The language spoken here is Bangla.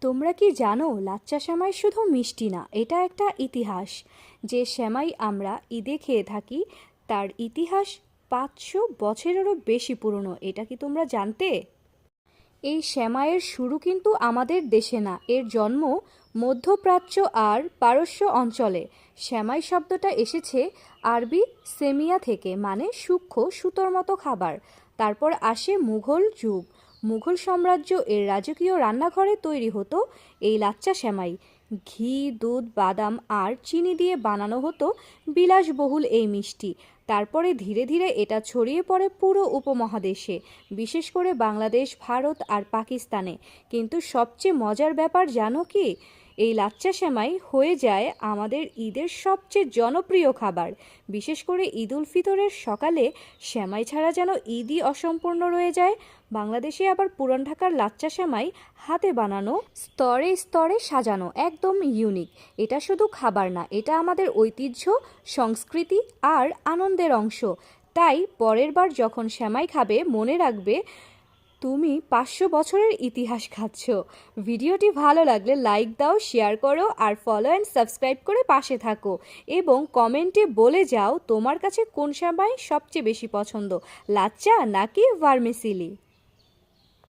তোমরা কি জানো লাচ্চা সেমাই শুধু মিষ্টি না, এটা একটা ইতিহাস। যে সেমাই আমরা ঈদে খেয়ে থাকি তার ইতিহাস 500 বছরেরও বেশি পুরনো। এটা কি তোমরা জানতে? এই সেমাইয়ের শুরু কিন্তু আমাদের দেশে না, এর জন্ম মধ্যপ্রাচ্য আর পারস্য অঞ্চলে। সেমাই শব্দটা এসেছে আরবি সেমিয়া থেকে, মানে সূক্ষ্ম সুতোর মতো খাবার। তারপর আসে মুঘল যুগ। মুঘল সাম্রাজ্য এর রাজকীয় রান্নাঘরে তৈরি হতো এই লাচ্চা সেমাই। ঘি, দুধ, বাদাম আর চিনি দিয়ে বানানো হতো বিলাসবহুল এই মিষ্টি। তারপরে ধীরে ধীরে এটা ছড়িয়ে পড়ে পুরো উপমহাদেশে, বিশেষ করে বাংলাদেশ, ভারত আর পাকিস্তানে। কিন্তু সবচেয়ে মজার ব্যাপার জানো কি? এই লাচ্চা সেমাই হয়ে যায় আমাদের ঈদের সবচেয়ে জনপ্রিয় খাবার। বিশেষ করে ঈদ উল ফিতরের সকালে সেমাই ছাড়া যেন ঈদই অসম্পূর্ণ রয়ে যায়। বাংলাদেশে আবার পুরান ঢাকার লাচ্চা সেমাই হাতে বানানো, স্তরে স্তরে সাজানো, একদম ইউনিক। এটা শুধু খাবার না, এটা আমাদের ঐতিহ্য, সংস্কৃতি আর আনন্দের অংশ। তাই পরের বার যখন সেমাই খাবে মনে রাখবে তুমি 500 বছরের ইতিহাস খাচ্ছ। ভিডিওটি ভালো লাগলে লাইক দাও, শেয়ার করো আর ফলো অ্যান্ড সাবস্ক্রাইব করে পাশে থাকো। এবং কমেন্টে বলে যাও তোমার কাছে কোন সেমাই সবচেয়ে বেশি পছন্দ, লাচ্চা নাকি ভার্মিসিলি।